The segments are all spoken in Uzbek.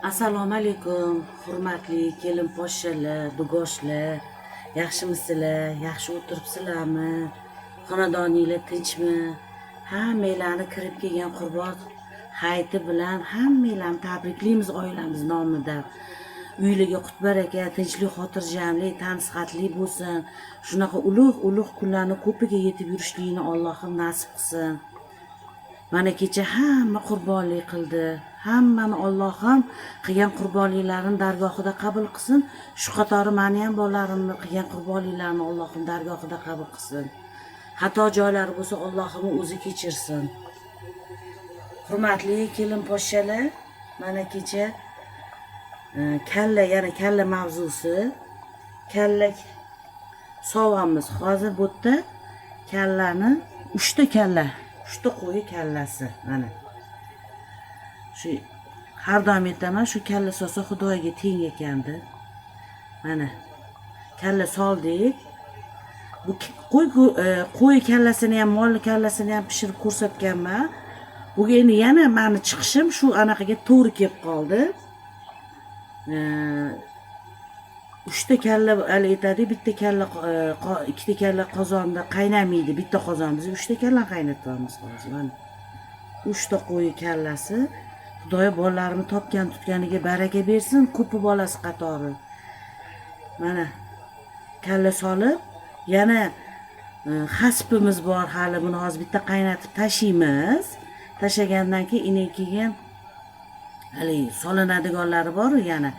Assalomu alaykum, hurmatli kelin poshshalar, dugoshlar. Yaxshimisizlar? Yaxshi o'tiribsizlarmi? Xonadoninglar tinchmi? Hammanglarni kirib kelgan Qurbon hayiti bilan hammanglarni tabriklaymiz oilamiz nomidan. Uylarga qut baraka, tinchlik, xotirjamlik, tansihatli bo'lsin. Shunaqa ulug' kunlarni ko'piga yetib yurishlikni Allohim nasib qilsin. Mana kecha hamma qurbonlik qildi. Hammani Allohim qilgan qurbonliklarini dargohida qabul qilsin. Shu qatori meni ham bolalarimni qilgan qurbonliklarini Allohim dargohida qabul qilsin. Xato joylari bo'lsa Allohim o'zi kechirsin. Hurmatli kelin poshshalar, mana kecha kalla mavzusi, kalla sovamiz. Hozir bu yerda kallani 3 ta kalla, 3 ta qo'y kallasi mana. Shu har doim aytaman, shu kalla solsa Xudoga teng ekandi. Mana kalla soldik. Bu qo'y kallasini ham, mol kallasini ham pishirib ko'rsatganman. Bugun endi yana meni chiqishim shu anaqaga to'g'ri kelib qoldi. 3 ta kalla aytadi, bitta kalla, 2 ta kalla qozonda qaynamaydi, bitta qozon. Biz 3 ta kalla qaynatyapmiz hozir. Mana 3 ta qo'y kallasi. Xudoyo bolalarimni topgan tutganiga baraka bersin, ko'pi bolasi qatori. Mana kalla solib, yana hasbimiz bor hali, buni hozir bitta qaynatib tashlaymiz. Tashagandan keyin hali solinadiganlari bor, yana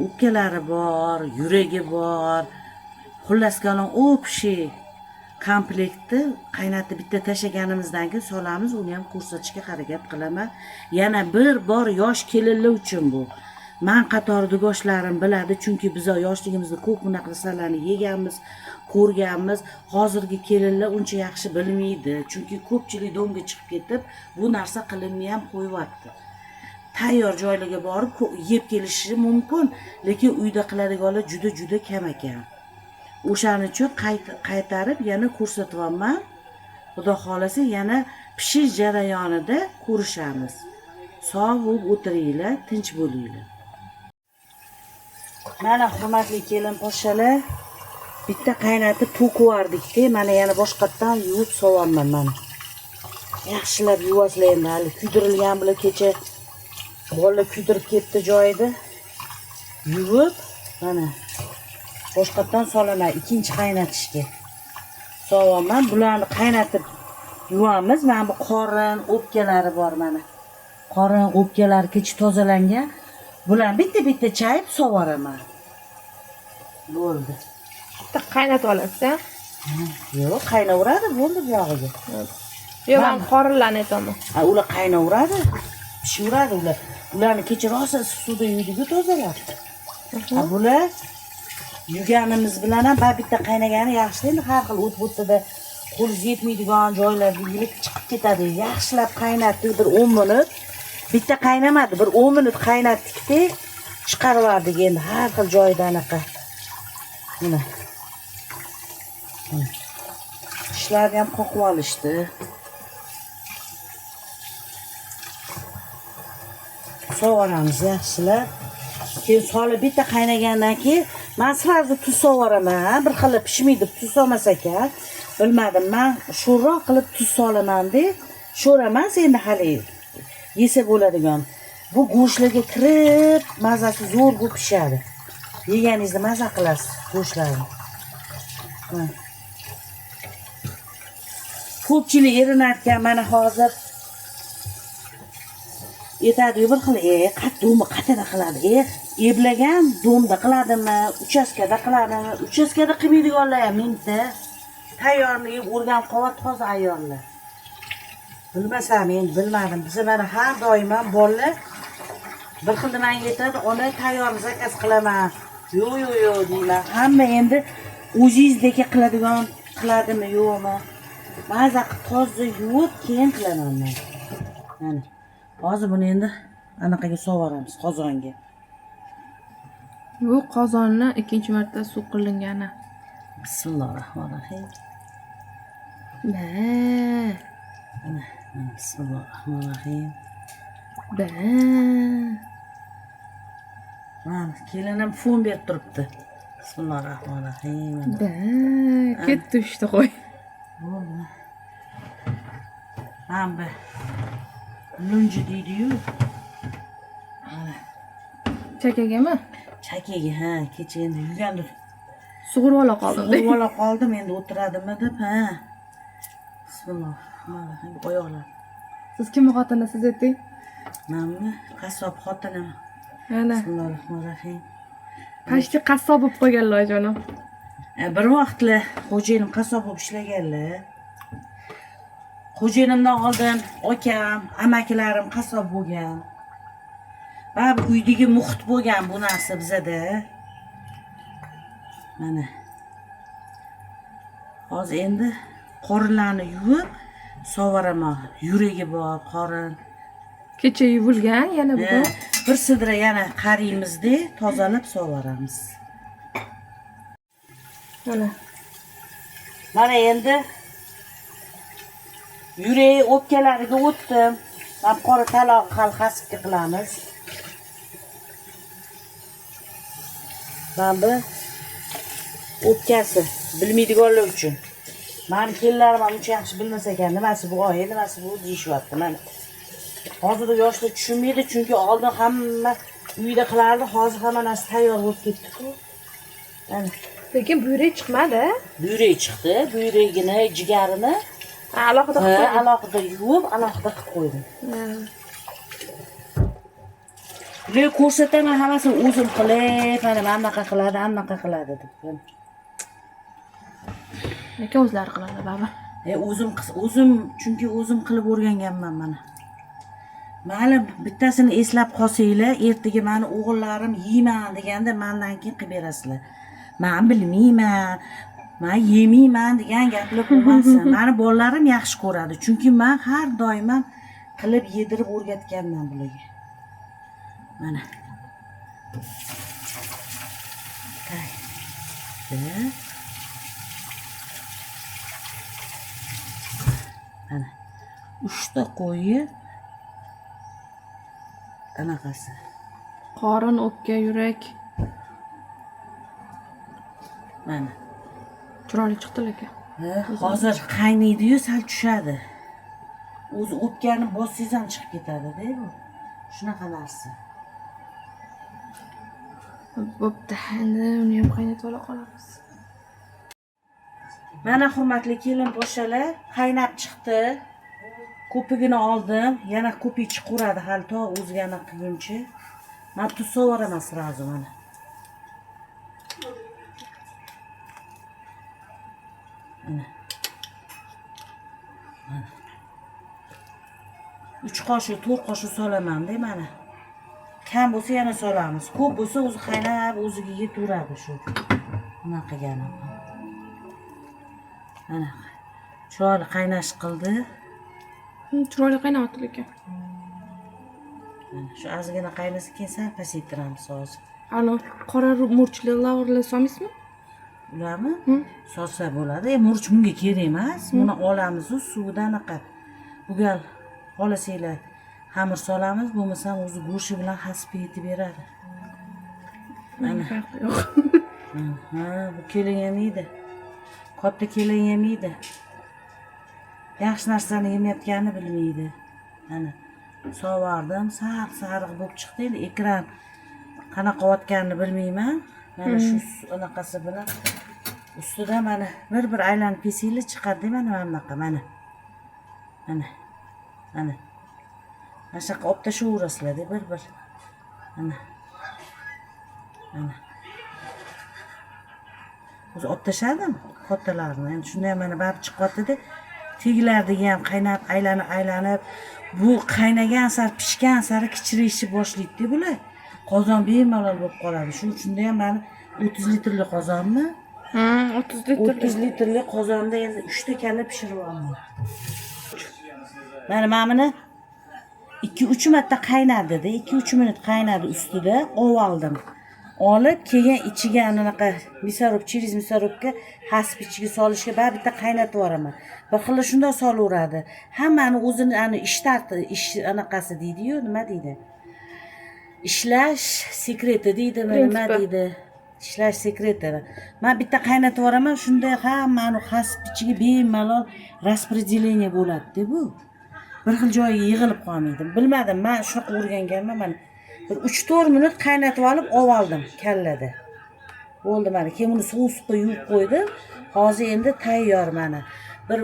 o'pkalari bor, yuragi bor. Xullas kalon общий komplektni qaynatib bitta tashaganimizdan keyin solamiz, uni ham ko'rsatishga harakat qilaman. Yana bir bor yosh kelinlar uchun bu. Men qatori dugoshlarim biladi, chunki biz yoshligimizda ko'p bunaqa narsalarni yeganmiz, ko'rganmiz. Hozirgi kelinlar uncha yaxshi bilmaydi, chunki ko'pchilik domga chiqib ketib, bu narsa qilinmay ham qo'yyapti. Tayyor joylarga borib yeb kelishi mumkin, lekin uyda qiladiganlar juda kam ekan. O'shaning uchun qaytarib yana ko'rsatyapman. Xudo xolasa yana pishish jarayonida ko'rishamiz. Sog' bo'lib o'tiringlar, tinch bo'linglar. Mana hurmatli kelin poshshalar, bitta qaynatib to'kvardik-da, mana yana boshqatdan yuvib sovaman mana. Yaxshilab yuvasizlar endi, hali kuydirilgan bilan kecha bolalar kuydirib ketdi joyida. Yuvib mana boshqatdan solaman ikkinchi qaynatishga. Sovaman, bularni qaynatib yuvamiz. Mana bu qorin, o'pkalari bor mana. Qorin, o'pkalari kecha tozalangan. Bularni bitta chayib sovaraman. Bo'ldi. Bitta qaynatib olasiz-a? Yo'q, qaynaveradi, bo'ldi bu yog'iga. Yo'q, men qorinlarni aytaman. Ular qaynaveradi, pishaveradi ular. Ularni kecha rosa suvda yuvdik-ku tozalab. Bular yuganimiz bilan ham bitta qaynagani yaxshi endi, har xil o't-o'tida qo'liz yetmaydigan joylarda yilib chiqib ketadi. Yaxshilab qaynatdik bir 10 minut. Bitta qaynamadi, bir 10 minut qaynatdik-da, chiqarib endi har xil joyda anaqa. Mana. Ishlarni ham qoqib olishdi. Sovaramiz yaxshilab. Keyin solib bitta qaynagandan keyin men sразу tuz sovaraman. Bir xil pishmaydi, tuz solmas ekan. Bilmadim, men sho'rroq qilib tuz solaman-da. Sho'raman endi hali yesa bo'ladigan. Bu go'shtlarga kirib, mazasi zo'r bo'lib pishadi. Yeganingizda maza qilasiz go'shtlarni. Ko'pchilik erinayotgan mana hozir aytadi, bir xil, domni qatada qiladi. Eblagan domda qiladimi, uchastkada qiladimi? Uchastkada qilmaydiganlar ham mingta. Tayyorni yeb o'rganib qolib toza ayyorlar. Bilmasam, endi bilmadim. Biz mana har doim ham bolalar bir xil menga aytadi, "Ona tayyorni zakaz qilaman." Yo'q deylar. Hamma endi o'zingizdek qiladigan qiladimi, yo'qmi? Maza toza yuvib keyin qilaman men. Mana. Hozir buni endi anaqaga sovaramiz, qozonga. Bu qozonni ikkinchi marta suv qilingani. Bismillahirrohmanirrohim. Bismillahirrohmanirrohim. Mana kelinim fon berib turibdi. Bismillahirrohmanirrohim. Da, ketdi uchta qo'y. Bo'ldi. Mana bu lunji deydi-yu. Mana Chakagami? chakaga ha, kecha endi yurgandir. Sug'urib ola qoldim. Sug'urib ola qoldim endi o'tiradimi deb, ha. Bismillahirrohmanirrohim. Oyoqlar. Siz kimning xotinisiz eding? Menmi? Qassob xotinim. Ana, Bismillahirrohmanirrohim. qashti qassob bo'lib qo'yganlar jonim. Bir vaqtlar xo'jayinim qassob bo'lib ishlaganlar. Xo'jayinimdan oldin akam, amakilarim qassob bo'lgan. Va bu uydagi muhit bo'lgan bu narsa bizada. Mana. Hozir endi qorinlarni yuvib sovaraman. Yuragi bor, qorin. Kecha yuvilgan, yana bugun. Bir sidra yana qariymiz-da, tozalab sovaramiz. Mana. Mana endi yuragi o'pkalariga o'tdim. Mana qora taloq halqasiga qilamiz. Mana bu o'pkasi bilmaydiganlar uchun. Meni kelinlarim ham uncha yaxshi bilmas ekan, nimasi bu oyi, nimasi bu deyishyapti. Mana hozirda yoshlar tushunmaydi, chunki oldin hamma uyda qilardi, hozir hamma narsa tayyor bo'lib ketdi-ku. Mana Lekin buyrak chiqmadi. buyrak chiqdi, buyragini, jigarini Alohida qilib qo'ydim. alohida yuvib, alohida qilib qo'ydim. Bular ko'rsataman hammasini o'zim qilib, mana anaqa qiladi, anaqa qiladi deb. Lekin o'zlari qiladi baba. O'zim chunki o'zim qilib o'rganganman mana. Mayli bittasini eslab qolsanglar, ertaga meni o'g'illarim yeyman deganda mendan keyin qilib berasizlar. Men bilmayman, men yemayman degan gaplar bo'lmasin. Meni bolalarim yaxshi ko'radi, chunki men har doim qilib yedirib o'rgatganman bularga. Mana. Mana. 3 ta qo'yi anaqasi. Qorin, o'pka, yurak. Mana. Chiroyli chiqdi lekin. Hozir qaynaydi-yu, sal tushadi. O'zi o'pkani bossangiz ham chiqib ketadi-da bu. Shunaqa narsa. Bo'pti, endi uni ham qaynatib ola qolamiz. Mana hurmatli kelin boshalar, qaynab chiqdi. Ko'pigini oldim, yana ko'pik chiquradi hali to o'zgani qilguncha. Men tuz sovaraman srazu mana. Mana. 3 qoshiq, 4 qoshiq solaman-da mana. Kam bo'lsa yana solamiz. Ko'p bo'lsa o'zi qaynab, o'ziga yetaveradi shu. Nima qilganim. Mana. Chiroyli qaynash qildi. Chiroyli qaynayapti lekin. Mana shu ozgina qaynasa keyin sal pasaytiramiz hozir. Ana qora murchli lavrlar solmaysizmi? Ularmi? Solsa bo'ladi. Murch bunga kerak emas. Buni olamiz u suvdan anaqa. Bu gal xohlasanglar xamir solamiz, bo'lmasam o'zi go'shi bilan hasib yetib beradi. Mana. Yo'q. Ha, bu kelin yemeydi. Katta kelin yemeydi. Yaxshi narsani yemayotganini bilmaydi. Mana sovardim, sariq bo'lib chiqdi. Endi ekran qanaqa qilayotganini bilmayman. Mana shu anaqasi bilan ustida mana bir aylanib pesinglar chiqadi mana bunaqa mana. Mana. Mana. Mana shunaqa olib tashaverasizlar-da bir. Mana. Mana. O'zi olib tashladim kattalarni. Endi shunda ham mana barib chiqyapti-da. Teglardiga ham qaynab, aylanib, bu qaynagan sari, pishgan sari kichirishni boshlaydi bular. Qozon bemalol bo'lib qoladi. Shuning uchun ham meni 30 litrli qozonni 30 litr. 30 litrli qozonda endi 3 ta kalla pishiryapman. Mana buni 2-3 marta qaynadi-da, 2-3 minut qaynadi ustida, oldim. Olib, keyin ichiga anaqa misarop, chiriz misaropga hasib ichiga solishga bari bitta qaynatib yuboraman. Bir xil shunda solaveradi. Hammani o'zini ish anaqasi deydi-yu, nima deydi? ishlash sekreti deydimi, nima Prinsipi. deydi? Ishlash sekreti. Men bitta qaynatib yuboraman, shunday hammani hasb ichiga bemalol распределение bo'ladi bu. Bir xil joyga yig'ilib qolmaydi. Bilmadim, men shunaqa o'rganganman. Men bir 3-4 minut qaynatib olib oldim kallada. Bo'ldi mana. Keyin uni suvga yuvib qo'ydim. Hozir endi tayyor mana. Bir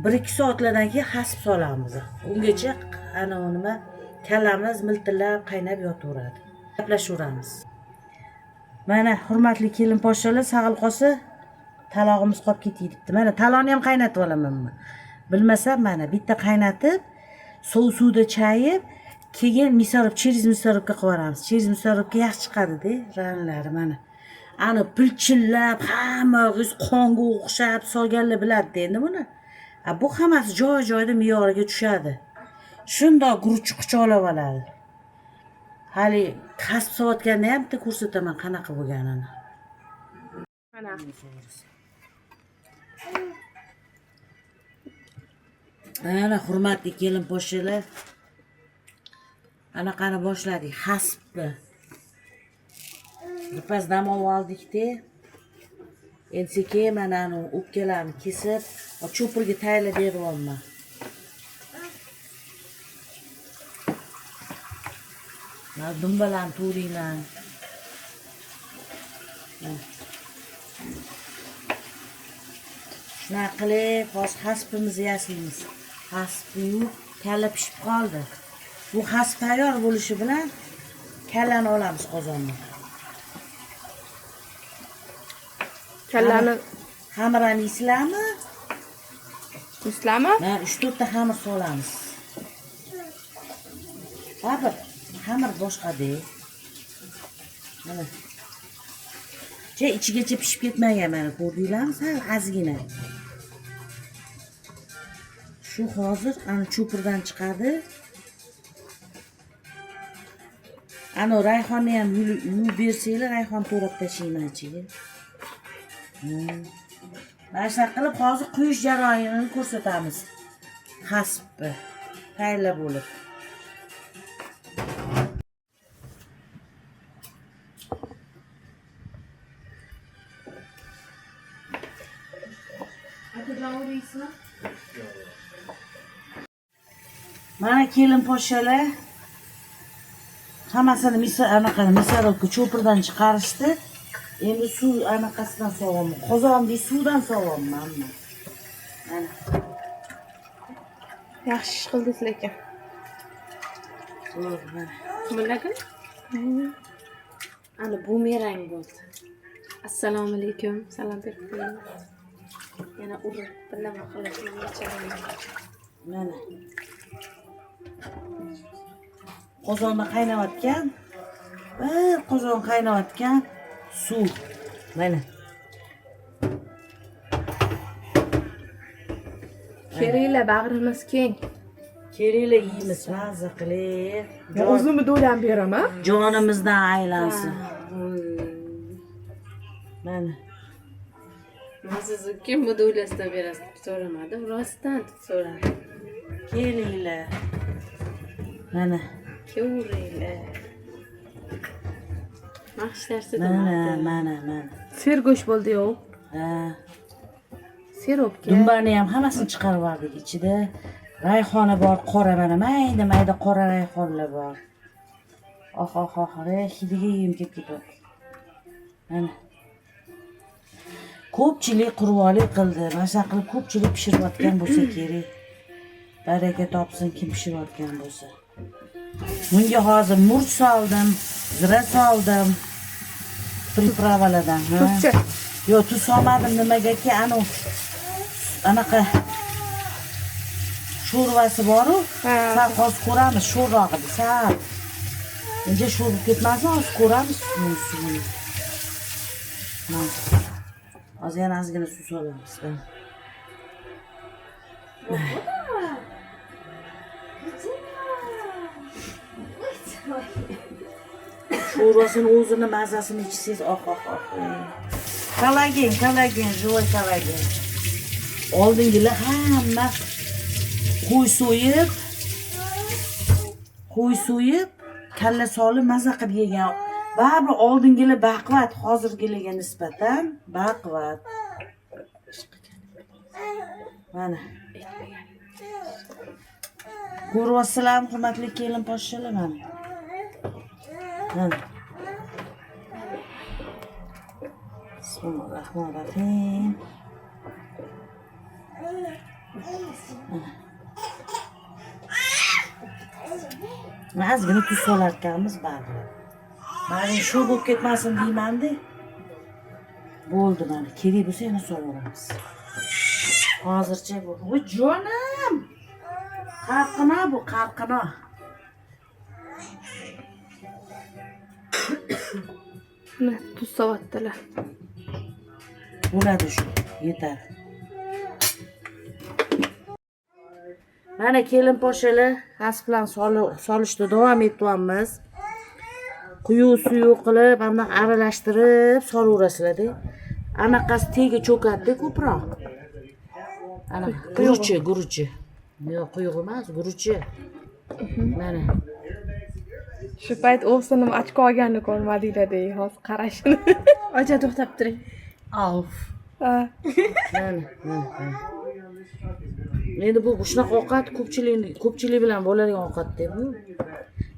1-2 soatlardan keyin hasb solamiz. Ungacha ana nima kallamiz miltillab qaynab yotaveradi. Gaplashaveramiz. Mana hurmatli kelin poshshalar, sag'il qolsa talog'imiz qolib ketibdi. Mana talonni ham qaynatib olamanmi? Bilmasam mana bitta qaynatib, suvda chayib, keyin через мясорубка qilib yuboramiz. Через мясорубка yaxshi chiqadi-da, ranglari mana. Ani pilchillab, hammag'iz qonga o'xshab solganlar biladi endi buni. Bu hammasi joy-joyida me'yoriga tushadi. Shundoq guruchqucha olib oladi. Hali kasb so'ratganda ham bitta ko'rsataman qanaqa bo'lganini. Mana. Ana hurmatli kelin poshshalar. Anaqani boshladik, hasbni. Birpas dam oldik-da. Endi sekin mana o'pkalarni kesib, cho'pirga tayyorlab beryapman. Mana dumbalarni to'g'ringlar. Shunaqa qilib, hozir hasbimizni yasaymiz. Hasbni kalla pishib qoldi. Bu hasb tayyor bo'lishi bilan kallani olamiz qozondan. Kallani Xamirani yeysizlarmi? Muslama? Mana 3-4 ta xamir solamiz. Baribir xamir boshqa-da. Mana. Ichigacha pishib ketmagan mana ko'rdinglarmi? Sal ozgina. Shu hozir ana cho'pirdan chiqadi. Ana rayhonni ham yuvib bersanglar, rayhon to'rab tashlayman ichiga. Mana shunaqa qilib hozir quyish jarayonini ko'rsatamiz. Hasbni tayyorlab bo'lib. Mana kelin poshshalar hammasini misorobka cho'pirdan chiqarishdi. Endi suv anaqasidan sovaman. Qozondagi suvdan sovaman. Mana. Yaxshi ish qildingiz lekin. Bilagan? Ana bumerang bo'ldi. Assalomu alaykum. Salom berib qo'ying. Yana urib bilama qilib Mana. Qozonda qaynayotgan, qozon qaynayotgan suv. Mana. Keringlar, bag'rimiz keng. Keringlar yeymiz, mazza qilib. O'zimni do'lam beraman. Jonimizdan aylansin. Mana. Siz kim bu do'lasdan berasiz deb so'ramadim, rostdan so'radim. Kelinglar. Mana. Ko'ringlar. Maxshlarsiz Mana. Sergo'sh bo'ldi-yu. Ha. Sirobga. Dumbani ham hammasini chiqarib yubordik. Ichida rayhoni bor, qora mana mayda qora rayhonlar bor. Hidiga yem kelib ketadi. Mana. Ko'pchilik qurbonlik qildi. Mana qilib ko'pchilik pishirayotgan bo'lsa kerak. Baraka topsin kim pishirayotgan bo'lsa. Bunga hozir murch soldim, zira soldim. Pripravalardan, ha. Tuzchi. Yo'q, tuz solmadim nimagaki, anaqa sho'rvasi bor-ku. Sal hozir ko'ramiz sho'rrog'ini, sal. Endi sho'rib ketmasin, hozir ko'ramiz suvini. Hozir yana ozgina suv solamiz. Sho'rvasini o'zini mazasini ichsangiz, Kollagen, живой kollagen. Oldingilar hamma qo'y so'yib, kalla solib maza qilib yegan. Baribir oldingilar baquvvat, hozirgilarga nisbatan baquvvat. Mana. Ko'ryapsizlarmi, hurmatli kelin poshshalar mana. Mana. Bismillahirrohmanirrohim. Ozgina tuz solar ekanmiz baribir. Mana shu bo'lib ketmasin deyman-da. Bo'ldi mana, kerak bo'lsa yana so'raveramiz. Hozircha bu. Voy jonim. Qarqina bu, qarqina. Mana tuz sovatdilar. Bo'ladi shu, yetadi. Mana kelin poshshalar xas bilan solishda davom etyapmiz. Quyuq suyu qilib, ana aralashtirib solaverasizlar-da. Anaqasi tegi cho'kadi ko'proq. Ana guruchi. Yo'q, quyuq emas, guruchi. Mana. Shu payt o'g'sinim ochko olganini ko'rmadinglar-da, hozir qarashini. Ocha to'xtab turing. Auf. Ha. Mana. Endi bu shunaqa ovqat ko'pchilik bilan bo'ladigan ovqat-da bu.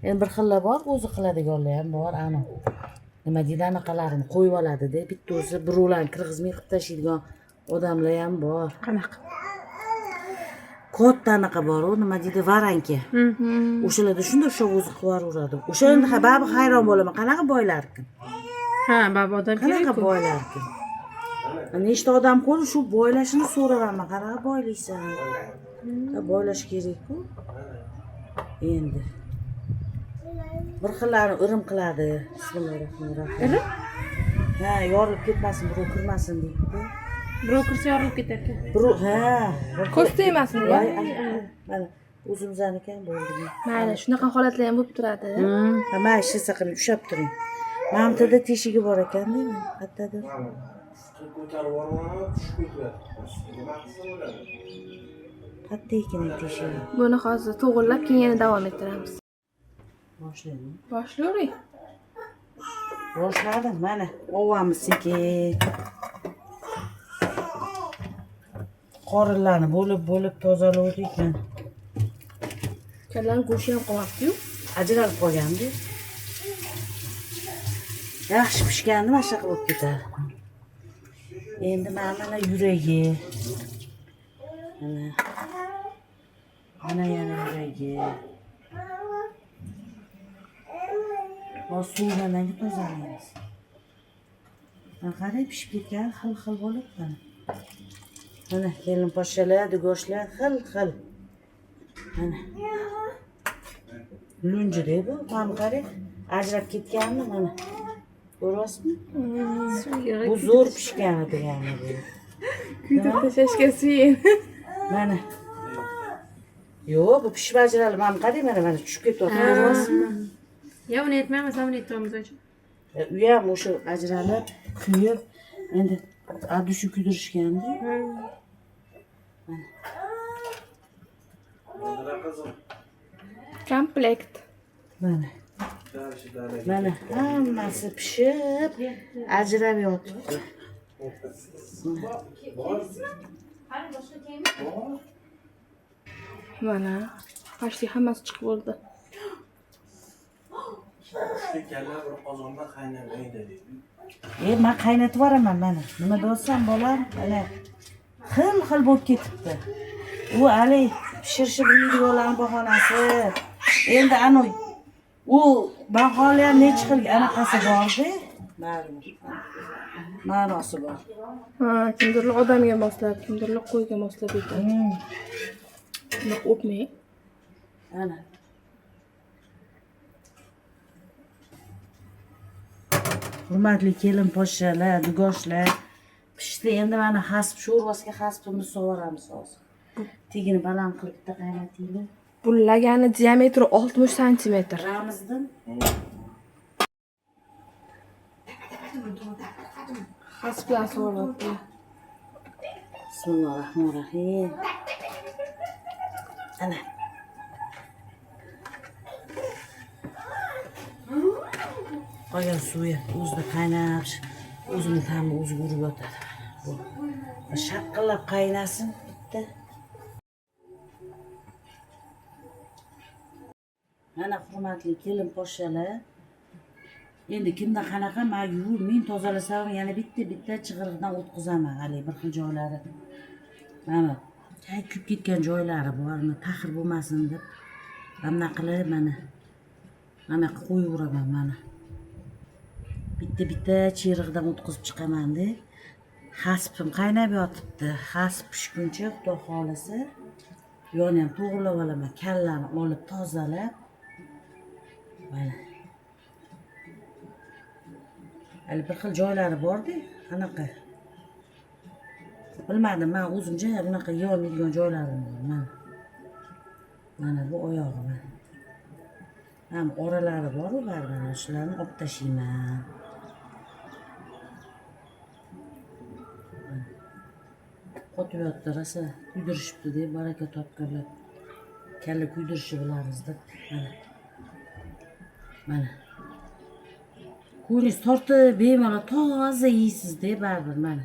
Endi bir xillar bor, o'zi qiladiganlar ham bor, ana. Nima deydi, anaqalarini qo'yib oladi-da, bitta o'zi birovlarni kirgizmay qilib tashlaydigan odamlar ham bor. Qanaqa? Katta anaqa bor, u nima deydi, varanka. O'shalarda shunda o'sha o'zi qilib yuboradi. O'sha endi baribir hayron bo'laman, qanaqa boylarkin. Ha, baba odam Qanaqa boylarkin. Nechta odam ko'rib shu boylashini so'rayman, qanaqa boylaysan? Boylash kerak-ku. Endi bir xillarni o'rim qiladi. Bismillahirrohmanirrohim. Ha, yorilib ketmasin, birov kirmasin deydi. Birov kirsa yorilib ketar ekan. Birov, ha, ko'z tegmasin ya. Mana o'zimizdan bo'ldi. Mayli, shunaqa holatlar ham bo'lib turadi. Ha, mana ish qilib ushlab turing. Mamtada teshigi bor ekan-da, qayerdadir. Ko'tarib yuborma, tushib ketadi. Qayerda ekan teshigi? Buni hozir to'g'irlab keyin yana davom ettiramiz. Boshlaymi? Boshlayvering. Boshladim, mana ovamiz sekin. Qorinlarni bo'lib tozalaydik mana. Kallan go'shti ham qolibdi-yu. Ajralib qolgandi. Yaxshi pishganda mana shunaqa bo'lib ketadi. Endi mana yuragi. Mana yana yuragi. Suvdan tozalaymiz. Qarang, pishib ketgan, xil bo'lib mana. Mana kelin poshshalar, go'shtlar xil. Mana. Lunjida bu, mana qarang, ajrab ketganmi mana. Ko'ryapsizmi? Bu zo'r pishgan degani bu. Kuydirib tashlashga suyin. Mana. Yo'q, bu pishib ajralib, mana qarang, mana tushib ketyapti. Ko'ryapsizmi? Ya uni aytmayman, sen uni aytamiz o'zi. U ham o'sha ajralib, kuyib, endi adushu kuydirishganda. Komplekt. Mana hammasi pishib, ajrab yotibdi. Mana, почти hammasi chiqib bo'ldi. Kallar bir qozonda qaynamaydi deydi. Men qaynatib yuboraman mana. Nima bo'lsam bolam, mana xil bo'lib ketibdi. U hali pishirishib videolarning bahonasi. Endi ana u baholi ham nech xil anaqasi bor-da. Ma'nosi bor. Ha, kimdirlar odamga moslab, kimdirlar qo'yga moslab etadi. Buni o'pmay. Ana. Hurmatli kelin poshshalar, dugoshlar, pishdi. Endi mana hasp sho'rvasiga haspimizni so'ramiz hozir. Tegini baland qilib bitta qaynatinglar. Bu lagani diametri 60 cm. Ramizdan. Hasp bilan so'rayapti. Bismillahirrohmanirrohim. Ana. qolgan suvi o'zida qaynab, o'zini ta'mi o'ziga urib yotadi. Bu shaqqillab qaynasin bitta. Mana hurmatli kelin poshshalar. Endi kimda qanaqa men yuvib, men tozalasam yana bitta chig'iriqdan o'tqizaman, hali bir xil joylari. Mana kuyib ketgan joylari bormi, taxir bo'lmasin deb. Mana qilib mana qo'yaveraman mana. Bitta chig'iriqdan o'tkazib chiqaman-da. Xaspim qaynab yotibdi. Xasp pishguncha xudo xolasa yoni ham to'g'rilab olaman. Kallani olib tozalab. Mana. Hali bir xil joylari bor-da, qanaqa. Bilmadim, men o'zimcha bunaqa yonmaydigan joylarim bor. Mana bu oyog'i mana. Ham oralari bor, baribir shularni olib tashlayman. Qotib yotdi, rosa kuydirishibdi-da, baraka topganlar. Kalla kuydirishi bilarmiz-da. Mana. Ko'ringiz tortib, bemalol toza yeysiz-da, baribir mana.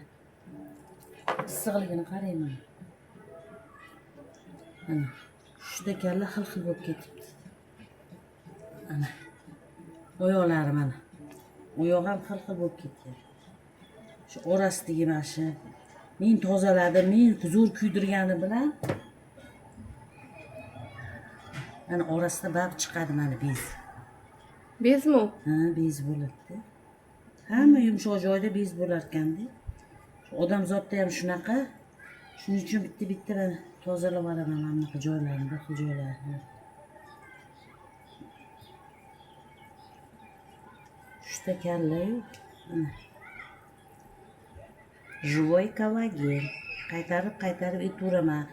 Issiqligini qarang mana. Mana. Shunda kalla xil bo'lib ketibdi. Mana. Oyoqlari mana. Oyoq ham xil bo'lib ketgan. Shu orasidagi mana shu men tozaladim, men zo'r kuydirgani bilan mana orasida baribir chiqadi mana bez. Bezmi u? Ha, bez bo'ladi. Hamma yumshoq joyda bez bo'lar ekan-da. Odam zotda ham shunaqa. Shuning uchun bitta mana tozalab olaman mana bunaqa joylarni, bir xil joylarni. Shunda kalla-yu. Mana. Живой kollagen. Qaytarib aytaveraman.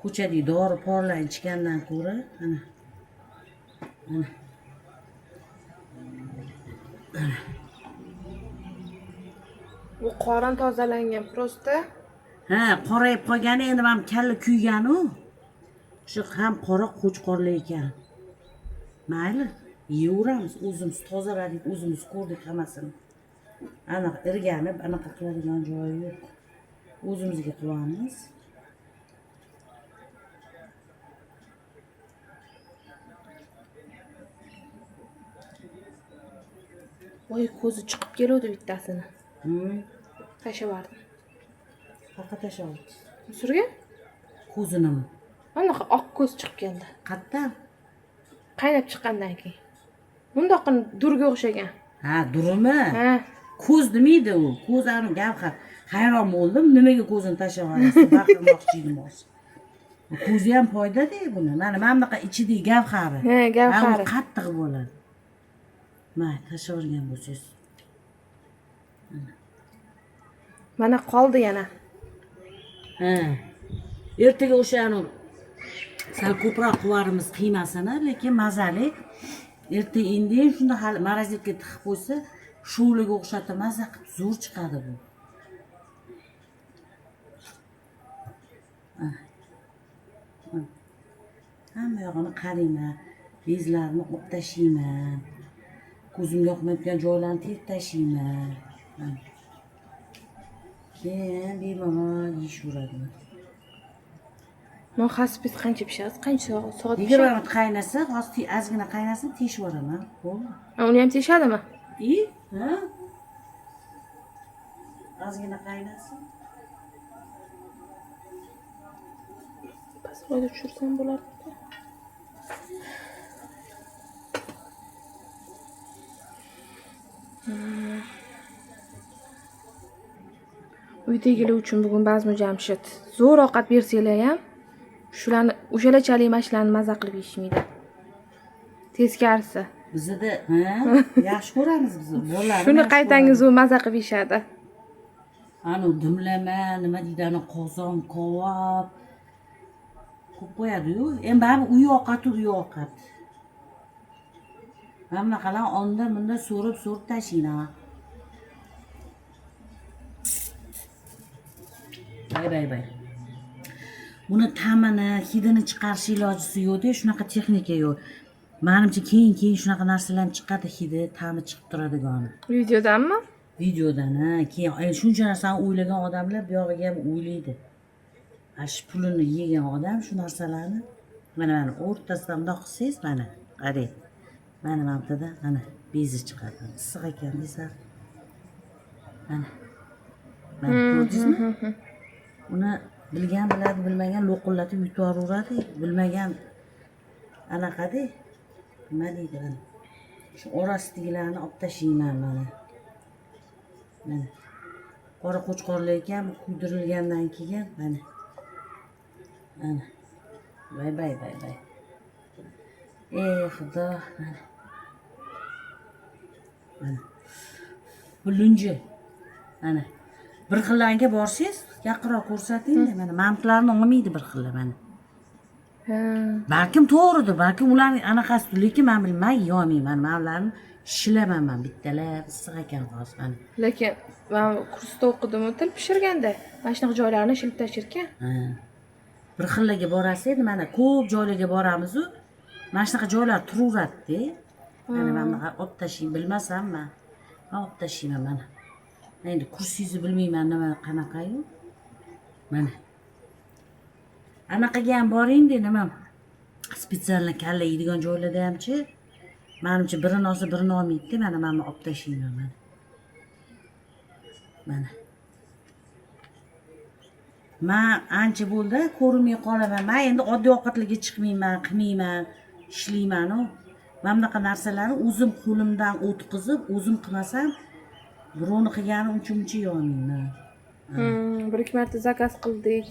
Ko'chadagi dori porlar ichgandan ko'ra, mana. Mana. Bu qorin tozalangan prosta. Ha, qorayib qolgani endi men kalla kuygani-ku. Shu ham qora qo'chqorli ekan. Mayli, yeyveramiz, o'zimiz tozaladik, o'zimiz ko'rdik hammasini. Aniq irganib, anaqa qiladigan joyi yo'q. O'zimizga qilamiz. Voy, ko'zi chiqib keladi bittasini. Tashavardim. Qaqa tashavdi. Surgan? Ko'zinimi. Anaqa oq ko'z chiqqanda. Qayerdan? Qaynab chiqqandan keyin. Bundoqini durga o'xshagan. Ha, durimi? Ha. Ko'z demaydi u. Ko'z ani gavhar. Hayron bo'ldim, nimaga ko'zini tashlab olasiz? Baqirmoqchi edim hozir. Ko'zi ham foydada buni. Mana bunaqa ichidagi gavhari. Ha, gavhari. Ha, qattiq bo'ladi. Mana tashlab olgan bo'lsangiz. Mana qoldi yana. Ha. Ertaga o'shani sal ko'proq qilarimiz qiymasini, lekin mazali. Erta indin shunda hali morozitka tiqib qo'ysa, sho'liga o'xshatib maza qilib zo'r chiqadi bu. Hamma yog'ini qarayman, bezlarni olib tashlayman. Ko'zimga yoqmayotgan joylarni terib tashlayman. Keyin bemalol yeyishaveraman. Men xaspis qancha pishadi? Qancha soat 20 minut qaynasa, hozir ozgina qaynasin, teshiveraman. Bo'ldi. Uni ham teshadimi? Ha? Ozgina qaynasin. Pastroyda tushirsam bo'lardi. Uydagilar uchun bugun Bazmu Jamshid zo'r ovqat bersanglar ham shularni o'shalachalik mashlarni maza qilib yeyishmaydi. Teskarisi. Bizda, yaxshi ko'ramiz biz. Bolalar. Shuni qaytangiz u maza qilib yeyishadi. Ani dimlama, nima deydi, ani qozon, kovob. Ko'p qo'yadi-yu. Endi baribir uy ovqat. Hamma qalan onda-bunda so'rib tashinglar. Bay. Buni ta'mini, hidini chiqarish ilojisi yo'q-da, shunaqa texnika yo'q. Menimcha keyin shunaqa narsalar chiqadi, hidi, ta'mi chiqib turadigan. Videodanmi? Videodan, ha, keyin shuncha narsani o'ylagan odamlar bu yog'iga ham o'ylaydi. Shu pulini yegan odam shu narsalarni mana o'rtasida bundoq qilsangiz, mana qarang. Mana buntada mana bezi chiqadi. Issiq ekan desam. Mana. Mana ko'rdingizmi? Uni bilgan biladi, bilmagan lo'qillatib yutaveradi. Bilmagan anaqada nima deydi mana. Shu orasidagilarni olib tashlayman mana. Mana. Qora qo'chqorlar ekan, kuydirilgandan keyin mana. Mana. Bay. Xudo. Mana. Bu lunji. Mana. Bir xillarga borsangiz, yaqinroq ko'rsating-da, mana mamtlarni olmaydi bir xillar mana. Ha. Balkim to'g'ridir, balkim ularning anaqasi, lekin men bilmayman, yeyolmayman. Men ularni shilamayman, bittalab issiq ekan hozir mana. Lekin men kursda o'qidim, til pishirganda mana shunaqa joylarni shilib tashirkan. Ha. Bir xillarga borasiz, mana ko'p joylarga boramiz-ku. Mana shunaqa joylar turaveradi-da. Mana men olib tashlayman, bilmasam men olib tashlayman mana. Endi kursingizni bilmayman nima qanaqa-yu. Mana. Anaqaga ham boring-da, nima? Spetsialni kalla yeydigan joylarda hamchi menimcha birini olsa birini olmaydi-da, mana men olib tashlayman mana. Mana. Men ancha bo'ldi ko'rmay qolaman. Men endi oddiy ovqatlarga chiqmayman, qilmayman, ishlayman-ku. Men bunaqa narsalarni o'zim qo'limdan o'tkazib, o'zim qilmasam birovni qilgani uncha yeyolmayman. Bir ikki marta zakaz qildik.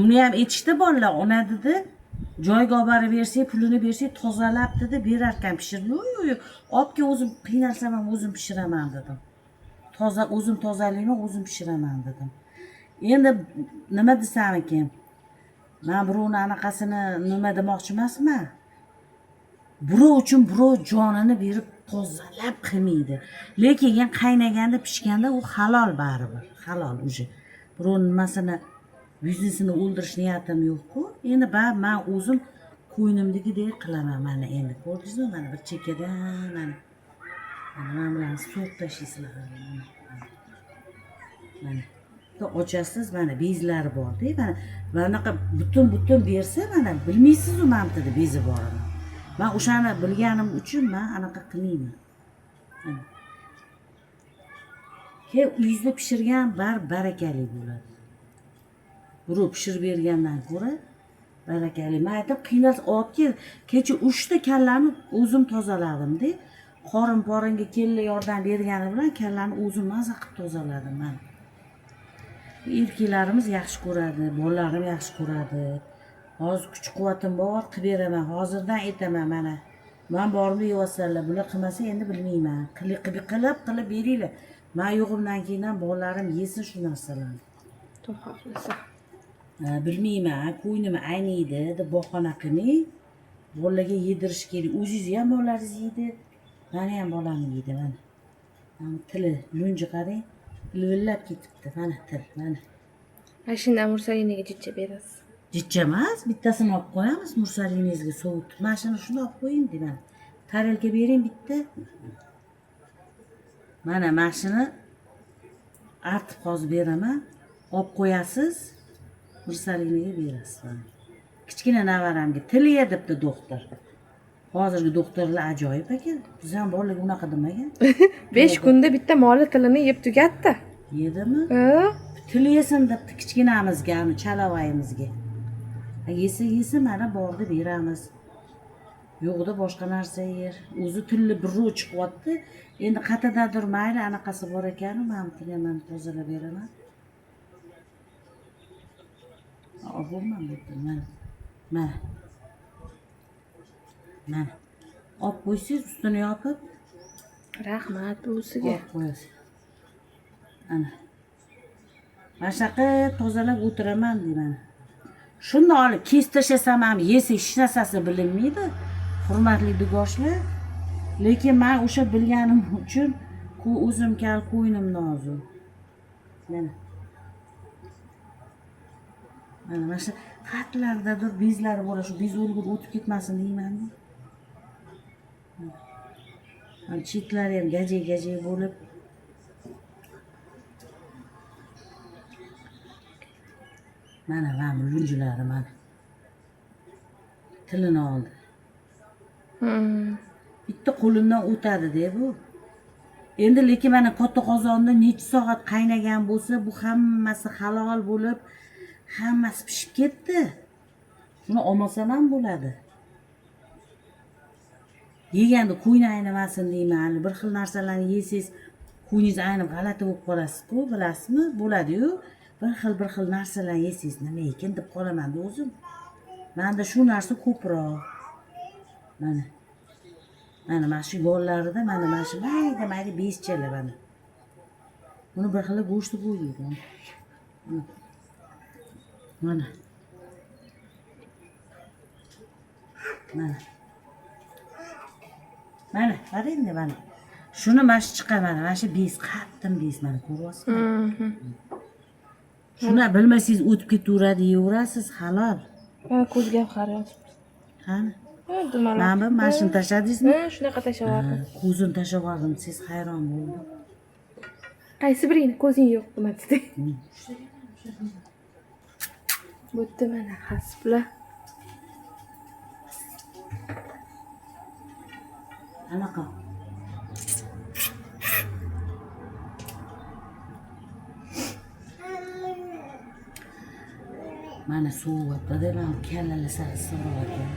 Buni ham aytishdi bolalar, ona dedi, joyga olib borib bersak, pulini bersak, tozalab dedi, berar ekan pishirib. Yo'q, olib kel o'zim qiynalsam ham o'zim pishiraman dedim. O'zim tozalayman, o'zim pishiraman dedim. Endi nima desam ekan? Men birovni anaqasini nima demoqchi emasman. Birov uchun birov jonini berib tozalab qilmaydi. Lekin qaynaganda, pishganda u halol baribir. Halol uje. Birovni nimasini, biznesini o'ldirish niyatim yo'q-ku. Endi men o'zim ko'ynimdagidek qilaman mana endi. Ko'rdingizmi? Mana bir chekkadan mana. Mana bilan so'q tashlaysizlar. Mana. Ochasiz, mana bezlari bor-da. Mana bunaqa butun bersa, mana bilmaysiz-ku mentada bezi borini. Men o'shani bilganim uchun men anaqa qilmayman. Mana. Uyingizda pishirgan barakali bo'ladi. Birov pishirib bergandan ko'ra barakali. Men aytib qiynalsa olib kel. Kecha 3 ta kallani o'zim tozaladim-da. Qorin poringa kella yordam bergani bilan kallani o'zim maza qilib tozaladim men. Erkaklarimiz yaxshi ko'radi, bolalarim yaxshi ko'radi. Hozir kuch-quvvatim bor, qilib beraman. Hozirdan aytaman mana. Men borib yeyotsanlar, bular qilmasa endi bilmayman. Qilib beringlar. Men yo'g'imdan keyin ham bolalarim yesin shu narsalarni. To'g'ri xohlasa. Bilmayman, ko'nglim ayniydi deb bahona qilmay, bolalarga yedirish kerak. O'zingiz ham bolalaringiz yeydi, meni ham bolam yeydi mana. Tili lunji qarang, livillab ketibdi mana til mana. Mana shundan mursaliniga jichcha berasiz. Jichcha emas, bittasini olib qo'yamiz mursaliningizga sovutib. Mana shuni shunday olib qo'ying deyman. Tarelka bering bitta. Mana shuni artib hozir beraman. Olib qo'yasiz. Mursaliniga berasiz mana. Kichkina navaramga tili debdi doktor. Hozirgi doktorlar ajoyib ekan. Biz ham bolalarga unaqa demagan. 5 kunda bitta moli tilini yeb tugatdi. Yedimi? Ha? Tili yesin debdi kichkinamizga, chalavayimizga. Yesa mana bordi beramiz. Yo'qda boshqa narsa yer. O'zi tilli birov chiqyapti. Endi qayerdadir mayli anaqasi bor ekan, men tilaman tozalab beraman. Bo'lmam debdi. Mana. Olib qo'ysiz, ustini yopib. Rahmat o'ziga. Qo'yasiz. Ana. Mana shunaqa tozalab o'tiraman deyman. Shuni olib kesib tashlasam ham yesa hech narsasi bilinmaydi. Hurmatli dugoshlar. Lekin men o'sha bilganim uchun o'zim kal ko'ynim nozik. Mana shu xatlardadir bezlari bo'lar, shu bez o'lgur o'tib ketmasin deyman. Chetlari ham gajak bo'lib. Mana lunjilari mana. Tilini oldi. Bitta qo'limdan o'tadi-da bu. Endi lekin mana katta qozonda necha soat qaynagan bo'lsa, bu hammasi halol bo'lib, hammasi pishib ketdi. Shuni olmasam ham bo'ladi. Yeganda qo'yni aynimasin deyman. Bir xil narsalarni yesangiz, qo'yningiz aynib g'alati bo'lib qolasiz-ku, bilasizmi? Bo'ladi-yu. Bir xil narsalarni yesangiz nima ekan deb qolaman-da o'zim. Menda shu narsa ko'proq. Mana shu gollarida mana shu mayda bezchalar mana. Buni bir xil go'sht qo'ydi. Mana. Qarang-da mana. Shuni mana shu chiqaman, mana shu bez, qattiq bez mana ko'ryapsizmi? Shuni bilmasangiz o'tib ketaveradi, yeyverasiz, halol. Mana ko'zga qarayapsiz. Qani? Mana bu mashina tashladingizmi? Shunaqa tashlavardim. Ko'zini tashlavardim, siz hayron bo'ldim. Qaysi biringni ko'zing yo'q demadi. Bo'tdi mana hasblar. Anaqa. Mana sovuqda mana kallalar sarisiroq ekan.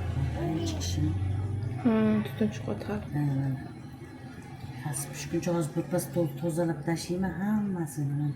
Chiqishini. Tutun chiqadi. Mana. Hasb pishguncha hozir birpas tozalab tashlayman hammasini.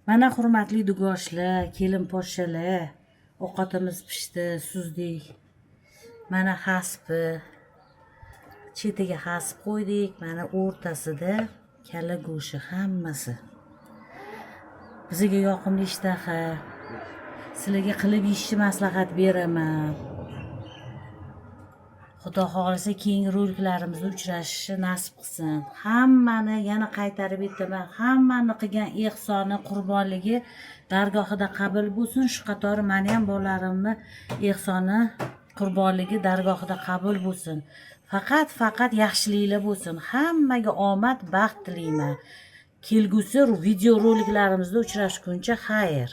Mana hurmatli dugoshlar, kelin poshshalar, ovqatimiz pishdi, suzdik. Mana hasbi, chetiga hasb qo'ydik, mana o'rtasida kalla go'shti hammasi. Bizga yoqimli ishtaha. Sizlarga qilib yeyishni maslahat beraman. Xudo xohlasa keyingi roliklarimizda uchrashishni nasib qilsin. Hammani yana qaytarib aytaman, hammani qilgan ehsoni, qurbonligi dargohida qabul bo'lsin. Shu qatori meni ham bolalarimni ehsoni, qurbonligi dargohida qabul bo'lsin. Faqat yaxshiliklar bo'lsin. Hammaga omad, baxt tilayman. Kelgusi video roliklarimizda uchrashguncha xayr.